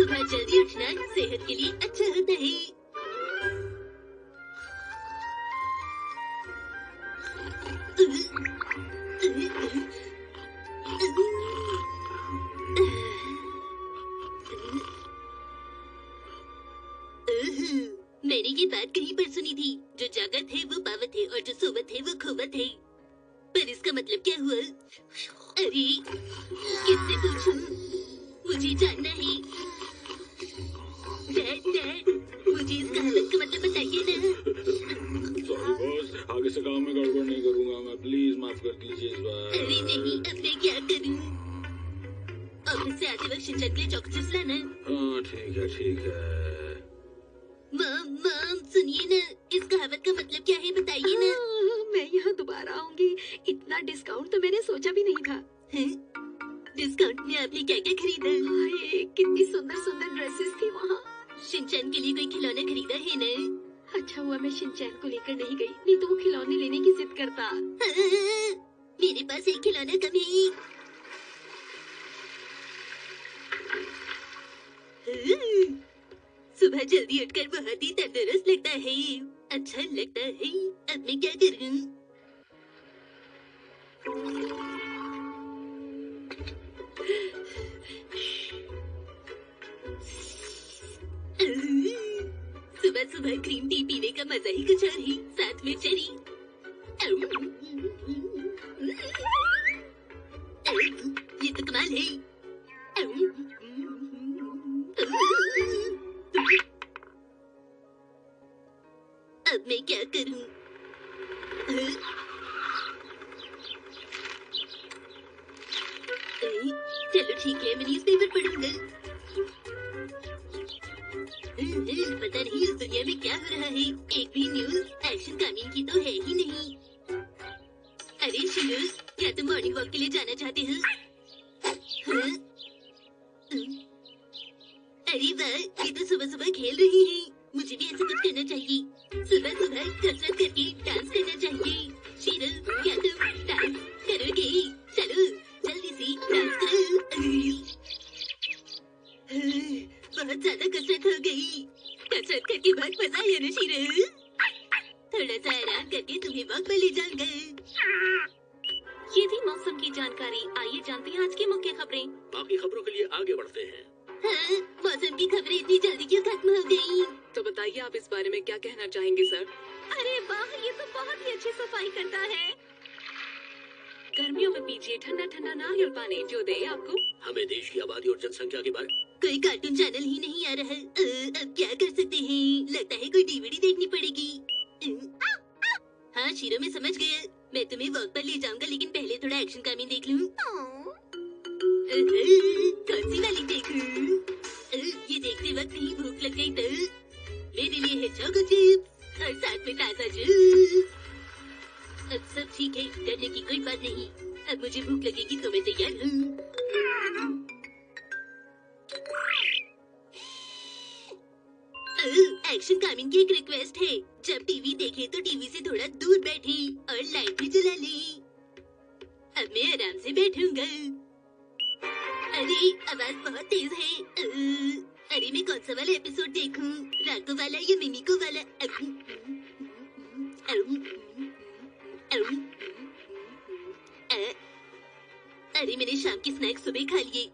सुबह जल्दी उठना सेहत के लिए अच्छा होता है। मैंने ये बात कहीं पर सुनी थी, जो जागत है वो पावत है और जो सोवत है वो खोवत है। पर इसका मतलब क्या हुआ? अरे किससे पूछूं? मुझे जानना है। डैड, मुझे इस कहावत का मतलब बताइए ना। सॉरी बॉस, आगे से काम में गड़बड़ नहीं करूंगा मैं, प्लीज माफ कर दीजिए इस बार। अरे नहीं, अब मैं क्या करूं? ऑफिस से आते वक्त शिनचैन के लिए चॉकलेट्स लाना। हाँ ठीक है। मॉम सुनिए ना, इस कहावत का मतलब क्या है बताइए ना। मैं यहाँ दोबारा आऊंगी, इतना डिस्काउंट तो मैंने सोचा भी नहीं था। डिस्काउंट में आपने क्या क्या खरीदा? कितनी सुंदर सुंदर ड्रेसेस थी वहाँ। शिनचैन के लिए कोई खिलौना खरीदा है ना? अच्छा हुआ मैं शिनचैन को लेकर नहीं गई, नहीं तो वो खिलौने लेने की जिद करता। मेरे पास एक खिलौना कम है। सुबह जल्दी उठकर बहुत ही तंदुरुस्त लगता है, अच्छा लगता है। अब मैं क्या करूं? सुबह सुबह ग्रीन टी पीने का मजा ही कुछ और है, साथ में चेरी। ये तो कमाल है। अब मैं क्या करूं? चलो ठीक है, मैं न्यूज़पेपर पढ़ूंगा। पता नहीं इस दुनिया में क्या हो रहा है, एक भी न्यूज एक्शन कामीन की तो है ही नहीं। अरे शिरू, क्या तुम मॉर्निंग वॉक के लिए जाना चाहते हो? हाँ? अरे वाह, ये तो सुबह सुबह खेल रही है। मुझे भी ऐसा कुछ करना चाहिए। सुबह सुबह कसरत करके डांस करना चाहिए। शिरू, क्या तुम डांस करोगे? चलो जल्दी से डांस करो। बहुत ज्यादा कसरत हो गई। कसरत करके बहुत मजा आया ना शिरू? थोड़ा सा आराम करके तुम्हें वॉक पर ले जाऊंगा। ये थी मौसम की जानकारी। आइए जानते हैं आज की मुख्य खबरें। बाकी खबरों के लिए आगे बढ़ते हैं। हाँ, मौसम की खबरें इतनी जल्दी क्यों खत्म हो गई? तो बताइए आप इस बारे में क्या कहना चाहेंगे सर? अरे वाह, ये तो बहुत ही अच्छी सफाई करता है। गर्मियों में पीजिए ठंडा ठंडा नारियल पानी, जो दे आपको। हमें देश की आबादी और जनसंख्या के बारे कोई कार्टून चैनल ही नहीं आ रहा। अब क्या कर सकते हैं? लगता है कोई डीवीडी देखनी पड़ेगी। हाँ शीरो, मैं समझ गया। मैं तुम्हें वॉक पर ले जाऊंगा, लेकिन पहले थोड़ा एक्शन कामीन देख लूं। कौन सी वाली देखूं? ये देखते वक्त कहीं भूख लग गई तो मेरे लिए है चोको चिप्स और साथ में ताजा जूस। अब सब ठीक है, डरने की कोई बात नहीं। अब मुझे भूख लगेगी तो मैं तैयार हूँ। एक्शन कामिंग की एक रिक्वेस्ट है, जब टीवी देखे तो टीवी से थोड़ा दूर बैठे और लाइट भी जला ले। अब मैं आराम से बैठूंगा। अरे आवाज बहुत तेज है। अरे मैं कौन सा वाला एपिसोड देखूं? राको वाला या मिमिको वाला? अरे मैंने शाम की स्नैक्स सुबह खा लिए।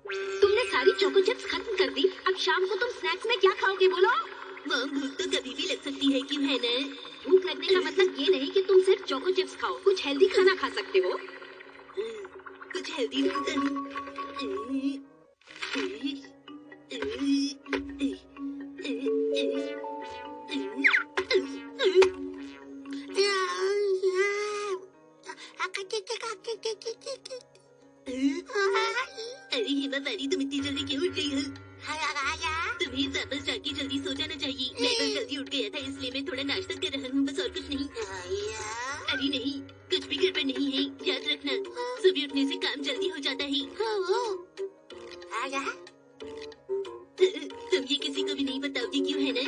तुमने सारी चोको चिप्स खत्म कर दी, अब शाम को तुम स्नैक्स में क्या खाओगे बोलो? मॉम, भूख तो कभी भी लग सकती है, क्यों है ना? भूख लगने का मतलब ये नहीं कि तुम सिर्फ चोको चिप्स खाओ, कुछ हेल्दी खाना खा सकते हो। कुछ हेल्दी ढूंढता हूँ। अरे हेमा बारी, तुम इतनी जल्दी क्यों उठ गई हो? तुम्हें वापस जाके जल्दी सो जाना चाहिए। मैं बस जल्दी उठ गया था, इसलिए मैं थोड़ा नाश्ता कर रहा हूँ, बस और कुछ नहीं। अरे नहीं, कुछ भी गड़बड़ नहीं है, याद रखना सुबह उठने से काम जल्दी हो जाता है। तुम ये किसी को भी नहीं बताओगी, क्यों है ना?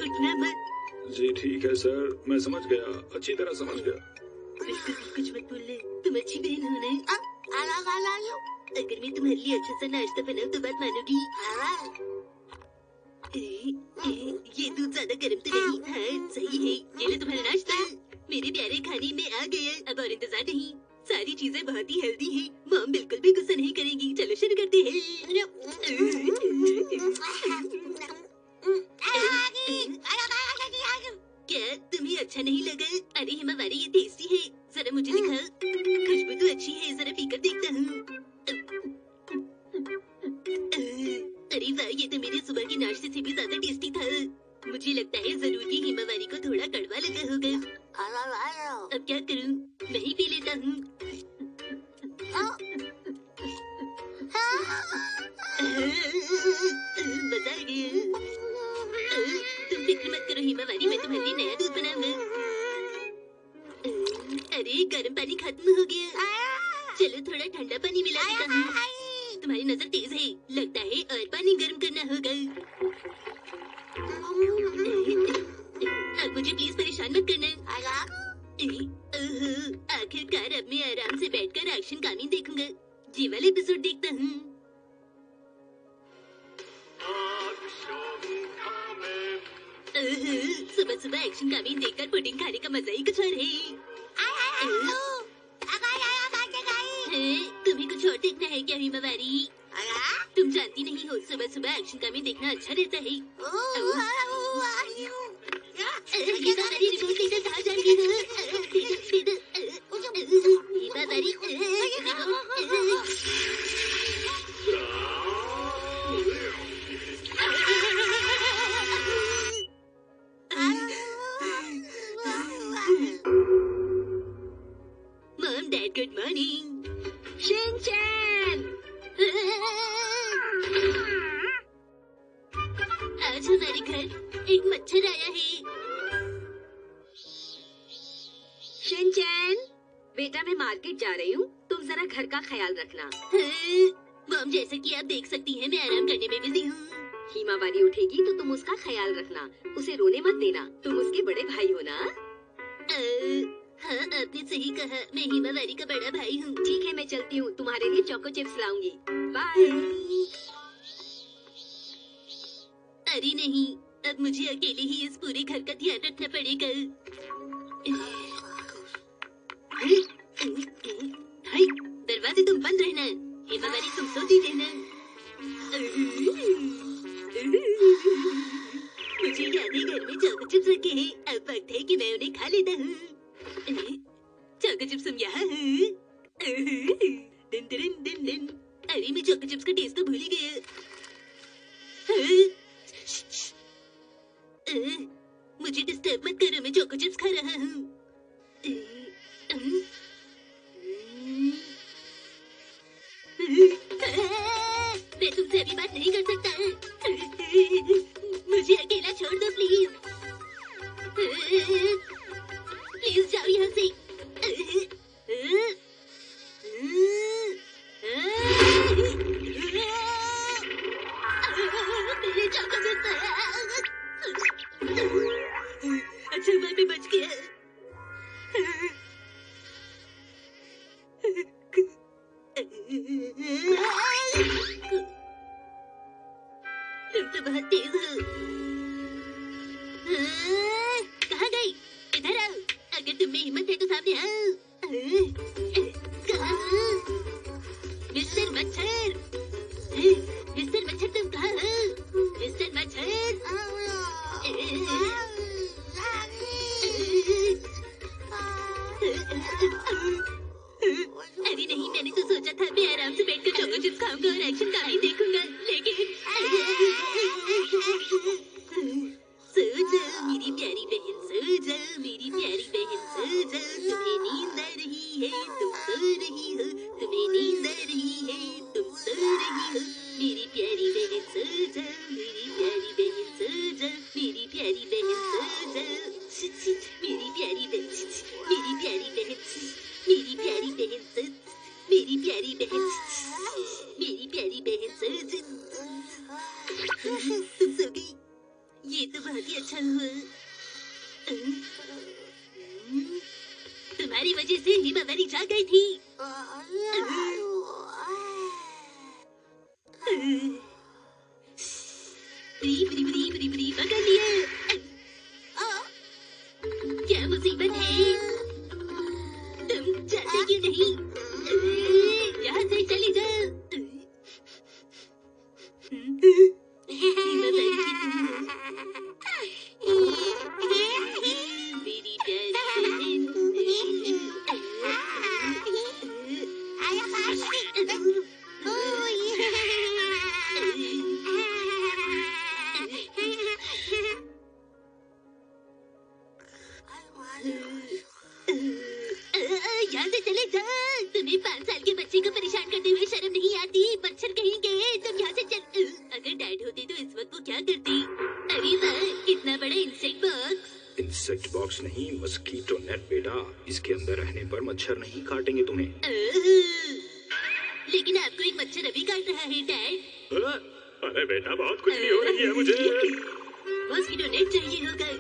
उठना मत, ठीक है सर, मैं समझ गया, अच्छी तरह समझ गया। बिल्कुल भी कुछ मत बोलना, तुम अच्छी बहन हो ना। अगर मैं तुम्हारे लिए अच्छा सा नाश्ता बनाऊं तो बात मानोगी? ये दूध ज्यादा गर्म तो नहीं? हाँ सही है, ये लो तुम्हारा नाश्ता। मेरे प्यारे खाने में आ गया, अब और इंतजार नहीं। सारी चीजें बहुत ही हेल्दी हैं, मॉम बिल्कुल भी गुस्सा नहीं करेंगी। चलो शुरू करते हैं। क्या तुम्हें अच्छा नहीं लगा? अरे हिमावारी ये टेस्टी है, जरा मुझे दिखाओ। खुशबू तो अच्छी है, जरा पीकर देखता हूँ। अरे वाह, ये तो मेरे सुबह के नाश्ते से भी ज्यादा टेस्टी था। मुझे लगता है जरूर ये हिमावारी को थोड़ा कड़वा लगा होगा। अब क्या करूँ, मैं ही पी लेता हूँ। मजा आ गया। तुम फिक्र मत करो हिमावारी, मैं तुम्हारे लिए नया दूध बनाऊंगा। अरे गर्म पानी खत्म हो गया, चलो थोड़ा ठंडा पानी मिला देता हूँ। तुम्हारी नजर तेज है, लगता है और पानी गर्म करना होगा। अब मुझे प्लीज परेशान मत करना। आखिरकार अब मैं आराम से बैठकर एक्शन कहानी देखूंगा। ये वाला एपिसोड देखता हूँ। सुबह सुबह एक्शन कहानी देखकर पुडिंग खाने का मजा ही कुछ और है। तुम्हें कुछ और देखना है क्या हिमावारी? तुम जानती नहीं हो, सुबह सुबह एक्शन कहानी देखना अच्छा रहता है। हिमावारी रिमोट लेकर कहाँ जा रही हो? Himawari mom dad good morning. Shinchan आज हमारे घर एक मच्छर आया है। शिनचैन बेटा, मैं मार्केट जा रही हूँ, तुम जरा घर का ख्याल रखना। मॉम जैसा कि आप देख सकती हैं मैं आराम करने में बिजी हूँ। हिमावारी उठेगी तो तुम उसका ख्याल रखना, उसे रोने मत देना, तुम उसके बड़े भाई हो ना। हाँ आपने सही कहा, मैं हिमावारी का बड़ा भाई हूँ। ठीक है, मैं चलती हूँ, तुम्हारे लिए चोको चिप्स लाऊंगी। बाय। अरे नहीं, अब मुझे अकेले ही इस पूरे घर का ध्यान रखना पड़ेगा। हाय, दरवाजे तुम बंद रहना। हिमावारी तुम सोती रहना। मुझे याद है घर में चोको चिप्स रखे हैं, अब वक्त है कि मैं उन्हें खा लेता हूँ। चोको चिप्स तुम यहाँ हो? दिन दिन दिन दिन। अरे मैं चोको चिप्स का टेस्ट तो भूल ही गया। मुझे डिस्टर्ब मत करो, मैं चोको चिप्स खा रहा हूँ। मैं तुमसे अभी बात नहीं कर सकता। मुझे अकेला छोड़ दो प्लीज। प्लीज जाओ यहाँ से। मेरे चोको चिप्स। अच्छा मैं बच गया। तुम तो बहुत तेज हो। कहाँ गई? इधर आओ, अगर तुम में हिम्मत है तो सामने आओ। कहाँ हो? मिस्टर मच्छर, मिस्टर मच्छर तुम कहाँ हो? मिस्टर मच्छर। अरे नहीं, मैंने तो सोचा था मैं आराम से बैठकर चोको चिप्स खाऊंगा और एक्शन कहानी देखूंगा, लेकिन सो जाओ मेरी प्यारी बहन, सो जाओ मेरी प्यारी बहन, सो जाओ। तुम्हें नींद आ रही है, तुम सो रही हो। तुम्हें नींद आ रही है, तुम सो रही हो। मेरी प्यारी बहन सो जाओ, मेरी प्यारी बहन सो जाओ, मेरी प्यारी बहन सो जाओ। मेरी प्यारी बहन, मेरी प्यारी बहन, मेरी प्यारी बहन सो, मेरी प्यारी बहन, मेरी प्यारी बहन सो जाओ। तुम सो गई, ये तो बहुत ही अच्छा हुआ। तुम्हारी वजह से हिमावरी जाग गई थी। पकड़ लिए। क्या मुसीबत है? तुम जाते क्यों नहीं? यहाँ से चली जाओ। मेरी प्यारी यहाँ से चले जाओ। तुम्हें 5 साल के बच्चे को परेशान करते हुए शर्म नहीं आती? मच्छर कहेंगे। तुम यहाँ से चल। अगर डैड होते तो इस वक्त वो क्या करती? अरे वाह, इतना बड़ा इंसेक्ट बॉक्स। इंसेक्ट बॉक्स नहीं, मस्कीटो नेट बेटा। इसके अंदर रहने पर मच्छर नहीं काटेंगे तुम्हें। लेकिन आपको एक मच्छर अभी काट रहा है डैड। अरे बेटा, बहुत खुजली हो रही है मुझे। मस्कीटो नेट चाहिए होगा।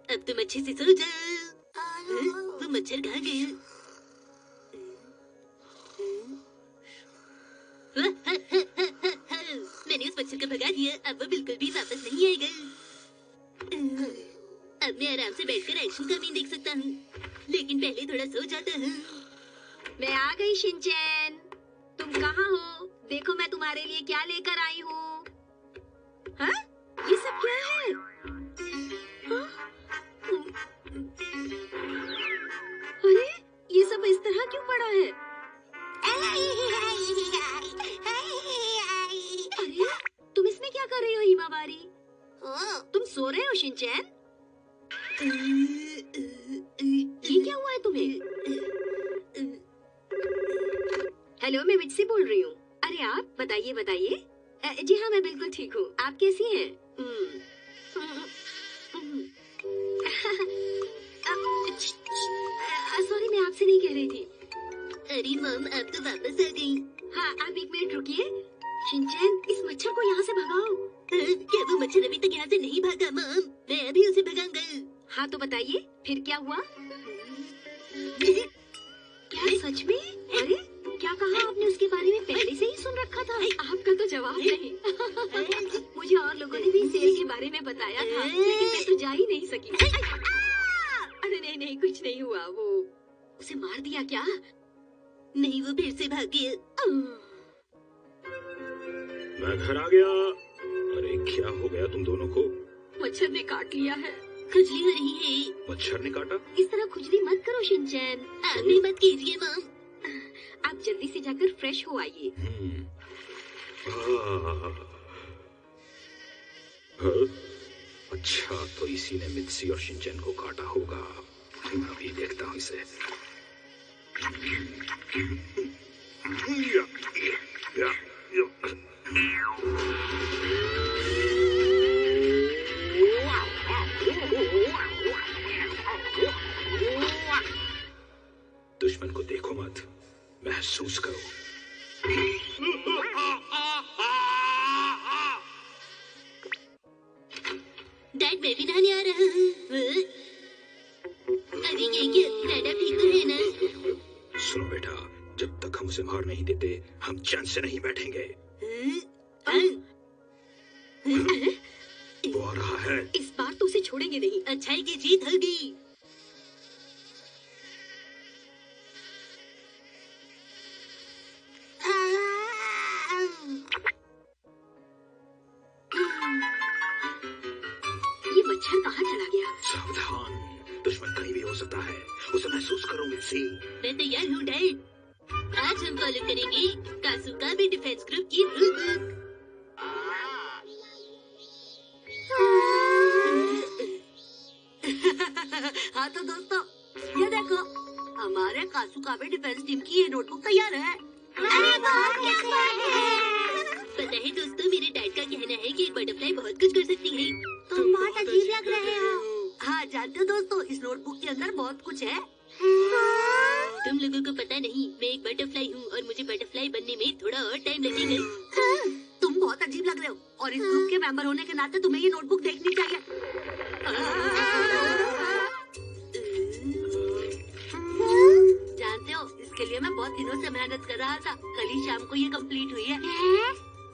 अब तुम अच्छे से सो जाओ। वो मच्छर कहाँ गए? मैंने उस मच्छर को भगा दिया। अब वो बिल्कुल भी वापस नहीं आएगा। अब मैं आराम से बैठकर एक्शन का भी देख सकता हूँ। लेकिन पहले थोड़ा सो जाता हूँ। मैं आ गई शिनचैन। तुम कहाँ हो? देखो मैं तुम्हारे लिए क्या लेकर आई हूँ। हाँ? ये सब क्या है? हाँ? अरे ये सब इस तरह क्यों पड़ा है? अरे तुम इसमें क्या कर रही हो हिमावारी? तुम सो रहे हो शिनचैन? ये क्या हुआ है तुम्हें? हेलो, मैं मिट्सी बोल रही हूँ। अरे आप बताइए बताइए। जी हाँ, मैं बिल्कुल ठीक हूँ। आप कैसी हैं? सॉरी, मैं आपसे नहीं कह रही थी। अरे मॉम, आप तो वापस आ गई। हाँ, आप 1 मिनट रुकिए। शिनचैन, इस मच्छर को यहाँ से भगाओ। क्या वो मच्छर अभी तक यहाँ से नहीं भागा मॉम? मैं अभी उसे भगाऊंगा। हाँ तो बताइए, फिर क्या हुआ? क्या सच में? अरे क्या कहा आपने? उसके बारे में पहले से ही सुन रखा था। आपका तो जवाब नहीं। मुझे और लोगों ने भी सेल के बारे में बताया था, लेकिन मैं तो जा ही नहीं सकी। अरे नहीं नहीं, कुछ नहीं हुआ। वो उसे मार दिया क्या? नहीं, वो फिर से भाग गया। मैं घर आ गया। अरे क्या हो गया तुम दोनों को? मच्छर ने काट लिया है। खुजली हो रही है। मच्छर ने काटा? इस तरह खुजली मत करो शिनचैन। आप भी मत कीजिए मॉम। आप जल्दी से जाकर फ्रेश हो आइए। अच्छा, तो इसी ने मित्सी और शिनचैन को काटा होगा। मैं अभी देखता हूँ इसे। दुश्मन को देखो मत, महसूस करो। डैड, मैं भी नहाने आ रहा हूँ। अरे ये क्या? डैड आप ठीक तो है ना? सुनो बेटा, जब तक हम उसे मार नहीं देते, हम चैन से नहीं बैठेंगे। वो आ रहा है। इस बार तो उसे छोड़ेंगे नहीं। अच्छाई की जीत होगी। ये मच्छर कहाँ चला गया? सावधान, दुश्मन कहीं भी हो सकता है। उसे महसूस करो मित्सी। मैं तैयार हूँ डैड। आज हम फॉलो करेंगे कासुकाबे डिफेंस ग्रुप की रूल बुक। हाँ तो दोस्तों, ये देखो, हमारे कासुकाबे डिफेंस टीम की ये नोटबुक तैयार है। अरे वाह, क्या बात है! पता है दोस्तों, मेरे डैड का कहना है कि एक बटरफ्लाई बहुत कुछ कर सकती है। तुम बहुत अजीब लग रहे हो। हाँ जानते हो दोस्तों, इस नोटबुक के अंदर बहुत कुछ है। तुम लोगों को पता नहीं, मैं एक बटरफ्लाई हूँ और मुझे बटरफ्लाई तुम बहुत अजीब लग रहे हो और इस ग्रुप के मेंबर होने के नाते तुम्हें ये नोटबुक देखनी चाहिए। जानते हो, इसके लिए मैं बहुत दिनों से मेहनत कर रहा था। कल ही शाम को ये कंप्लीट हुई है।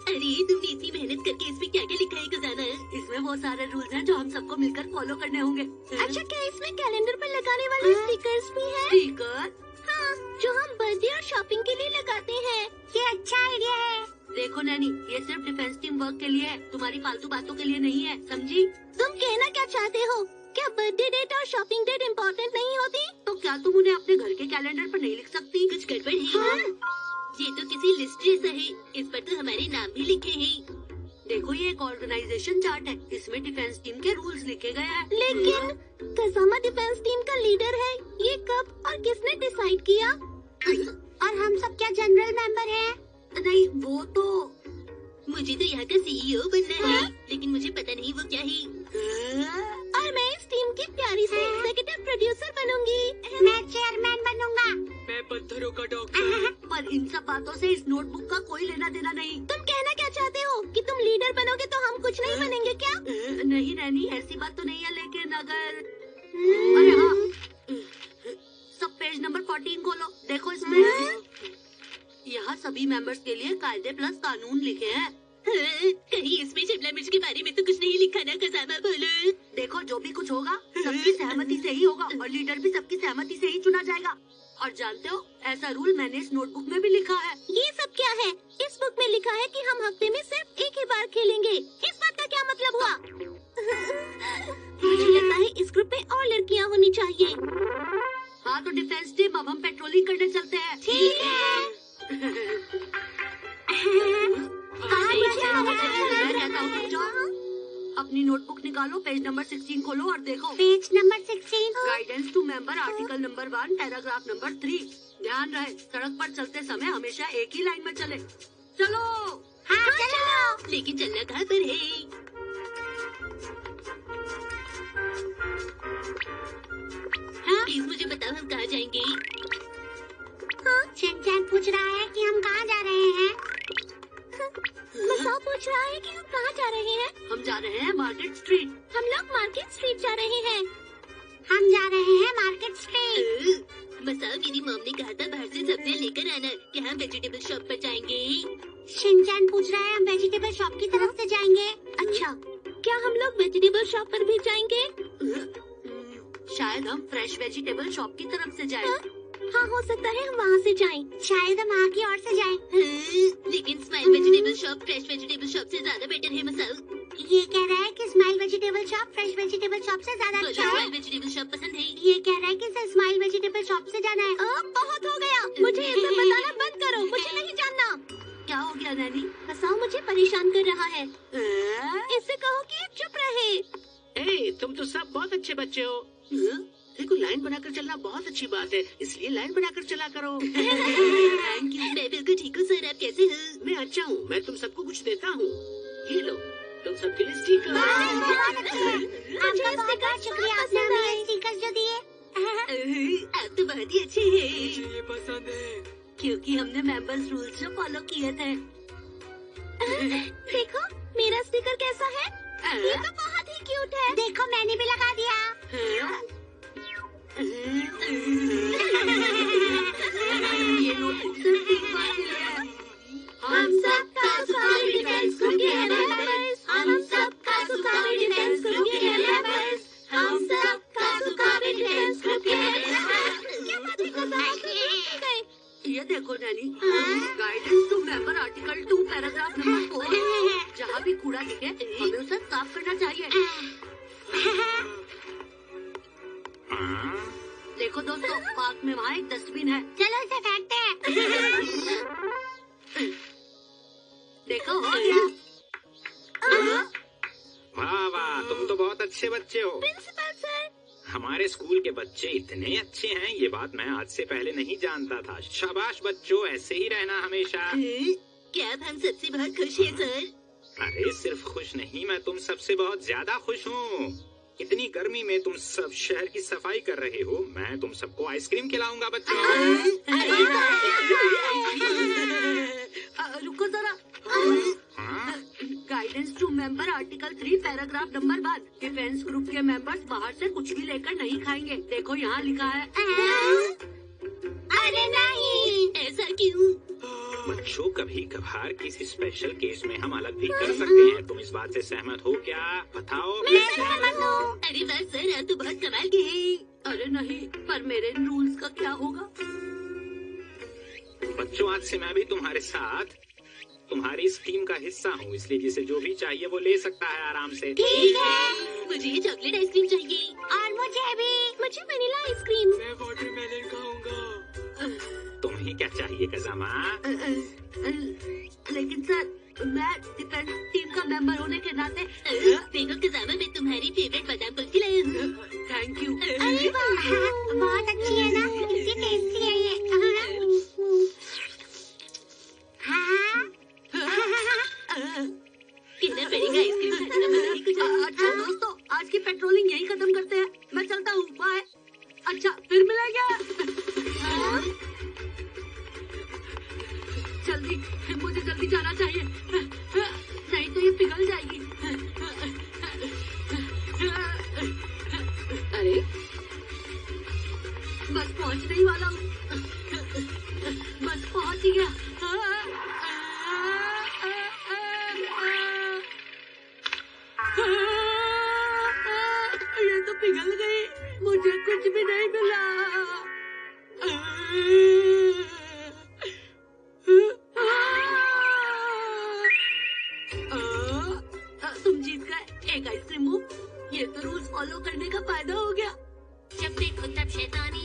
अरे तुमने इतनी मेहनत करके इसमें क्या क्या लिखा है खजाना? इसमें वो सारे रूल्स हैं जो हम सबको मिलकर फॉलो करने होंगे। अच्छा, क्या इसमें कैलेंडर पर लगाने वाले स्टिकर्स भी हैं? स्टिकर? हाँ, जो हम बर्थडे और शॉपिंग के लिए लगाते हैं। ये अच्छा आइडिया है। देखो नैनी, ये सिर्फ डिफेंस टीम वर्क के लिए है, तुम्हारी फालतू बातों के लिए नहीं है, समझी? तुम कहना क्या चाहते हो? क्या बर्थडे डेट और शॉपिंग डेट इम्पोर्टेंट नहीं होती? तो क्या तुम उन्हें अपने घर के कैलेंडर पर नहीं लिख सकती? कुछ गड़बड़ है। ये तो किसी लिस्ट जैसा है, इस पर तो हमारे नाम भी लिखे हैं। देखो, ये एक ऑर्गेनाइजेशन चार्ट है, इसमें डिफेंस टीम के रूल्स लिखे गए हैं। लेकिन कसामा डिफेंस टीम का लीडर है, ये कब और किसने डिसाइड किया? और हम सब क्या जनरल मेंबर हैं? नहीं, वो तो मुझे तो यहाँ का सीईओ बनना है, लेकिन मुझे पता नहीं वो क्या है। और मैं इस टीम की प्यारी सी एग्जीक्यूटिव प्रोड्यूसर बनूंगी। मैं चेयरमैन बनूंगा। मैं पत्थरों का डॉक्टर। पर इन सब बातों से इस नोटबुक का कोई लेना देना नहीं। तुम कहना क्या चाहते हो कि तुम लीडर बनोगे तो हम कुछ नहीं बनेंगे क्या? नहीं नैनी, ऐसी बात तो नहीं है, लेकिन अगर अरे हाँ, सब पेज नंबर 14 खोलो। देखो, इसमें यहाँ सभी मेंबर्स के लिए कायदे प्लस कानून लिखे हैं। कहीं इसमें शिमला मिर्च के बारे में तो कुछ नहीं लिखा ना खजाना? बोलो। देखो, जो भी कुछ होगा सबकी सहमति से ही होगा और लीडर भी सबकी सहमति से ही चुना जाएगा। और जानते हो, ऐसा रूल मैंने इस नोटबुक में भी लिखा है। ये सब क्या है? इस बुक में लिखा है कि हम हफ्ते में सिर्फ एक ही बार खेलेंगे। इस बात का क्या मतलब हुआ? मुझे लगता है इस ग्रुप में और लड़कियाँ होनी चाहिए। हाँ, तो डिफेंस टीम, अब हम पेट्रोलिंग करने चलते हैं। ठीक है। मैं कहता हूँ तुम जाओ, अपनी नोटबुक निकालो, पेज नंबर 16 खोलो और देखो। Page number 16। Guidance to member, article number 1, paragraph number 3। ध्यान रहे, सड़क पर चलते समय हमेशा एक ही लाइन में चले। चलो। हाँ, चलो। लेकिन चलना कहाँ पर है? हाँ, प्लीज मुझे बताओ, हम कहाँ जाएंगे? शिनचैन पूछ रहा है कि हम कहाँ जा रहे हैं। मसाओ पूछ रहा है कि हम कहाँ जा रहे हैं। हम जा रहे हैं मार्केट स्ट्रीट। हम लोग मार्केट स्ट्रीट जा रहे हैं। हम जा रहे हैं मार्केट स्ट्रीट। मसाओ, मेरी मॉम ने कहा था बाहर से सब्जियाँ लेकर आना, क्या हम वेजिटेबल शॉप पर जाएंगे? शिनचैन पूछ रहा है हम वेजिटेबल शॉप की तरफ से जाएंगे। अच्छा, क्या हम लोग वेजिटेबल शॉप पर भी जाएंगे? शायद हम फ्रेश वेजिटेबल शॉप की तरफ से जाएं। हाँ, हो सकता है हम वहाँ से जाएं। शायद हम वहाँ की ओर से जाएं। लेकिन smile vegetable shop fresh vegetable shop से ज्यादा बेटर है मसाओ। ये कह रहा है कि smile vegetable shop fresh vegetable shop से ज्यादा अच्छा है। स्माइल वेजिटेबल शॉप पसंद है। ये कह रहा है कि इसे स्माइल वेजिटेबल शॉप से जाना है। बहुत हो गया, मुझे इसे बताना बंद करो, मुझे नहीं जानना। क्या हो गया नैनी? मसाओ मुझे परेशान कर रहा है। इससे कहो कि ये चुप रहे। ए, तुम तो सब बहुत अच्छे बच्चे हो। देखो, लाइन बनाकर चलना बहुत अच्छी बात है, इसलिए लाइन बनाकर चला करो। Thank you. मैं बिल्कुल ठीक हूँ सर, आप कैसे हो? मैं अच्छा हूँ, मैं तुम सबको कुछ देता हूँ। ये लो, तुम सबके लिए स्टिकर। आपका बहुत शुक्रिया, आपने हमें स्टिकर्स जो दिए। आप तो बहुत ही अच्छे हैं। मुझे ये पसंद है। क्योंकि हमने मेंबर्स रूल्स जो फॉलो किए थे। देखो, मेरा स्टिकर कैसा है? ये तो बहुत ही क्यूट है। देखो, मैंने भी लगा दिया। ये नोटबुक सिर्फ 3 बार के लिए है। हम सब कासुकाबे डिफेंस ग्रुप के मेंबर्स। हम सब कासुकाबे डिफेंस ग्रुप के मेंबर्स। हम सब कासुकाबे डिफेंस ग्रुप के मेंबर्स। क्या बात है कसाओ? ये देखो नैनी, guidance to member, article 2, paragraph number 4। जहाँ भी कूड़ा दिखे हमें उसे साफ करना चाहिए। देखो दोस्तों, पार्क में वहाँ एक डस्टबिन है। चलो इसे फेंकते हैं। देखो, हो गया। वाह वाह, तुम तो बहुत अच्छे बच्चे हो। प्रिंसिपल सर, हमारे स्कूल के बच्चे इतने अच्छे हैं, ये बात मैं आज से पहले नहीं जानता था। शाबाश बच्चों, ऐसे ही रहना हमेशा। क्या आप हम सबसे बहुत खुश हैं सर? अरे सिर्फ खुश नहीं, मैं तुम सबसे बहुत ज्यादा खुश हूँ। इतनी गर्मी में तुम सब शहर की सफाई कर रहे हो, मैं तुम सबको आइसक्रीम खिलाऊंगा बच्चों। रुको जरा। Guidance to member article 3 paragraph number 1। Defence group के मेंबर्स बाहर से कुछ भी लेकर नहीं खाएंगे। देखो यहाँ लिखा है। अरे नहीं, ऐसा क्यों? बच्चों, कभी कभार किसी स्पेशल केस में हम अलग भी कर सकते हैं। तुम इस बात से सहमत हो क्या? बताओ। मैं सहमत हूँ। अरे वाह सर, आप तो बहुत कमाल के हैं। अरे नहीं, पर मेरे रूल्स का क्या होगा? बच्चों, आज से मैं भी तुम्हारे साथ तुम्हारी इस टीम का हिस्सा हूँ, इसलिए जिसे जो भी चाहिए वो ले सकता है आराम से। ठीक है, मुझे ये चॉकलेट आइसक्रीम चाहिए। और मुझे भी। मुझे वनीला आइसक्रीम। मैं वाटरमेलन खाऊंगा। तुम्हें क्या चाहिए कज़ामा? लेकिन सर, मैं डिफेंस टीम का मेंबर होने के नाते। देखो कज़ामा, मैं तुम्हारी फेवरेट बादाम कुल्फी लाया हूँ। Thank you. अरे वाह, बहुत अच्छी है ना, कितनी टेस्टी है ये। कहना पड़ेगा आइसक्रीम खाने में नहीं कुछ। अच्छा दोस्तों, आज की पेट्रोलिंग यही खत्म करते हैं। मैं चलता हूँ, बाय। अच्छा, फिर मिलेंगे। जल्दी, मुझे जल्दी जाना चाहिए, नहीं तो ये पिघल जाएगी। अरे, बस पहुंचने ही वाला हूँ। बस पहुंच ही गया। ये तो पिघल गई, मुझे कुछ भी नहीं मिला। तुम जीत गए एक आइसक्रीम। ये तो रूल्स फॉलो करने का फायदा हो गया। जब देखो तब शैतानी।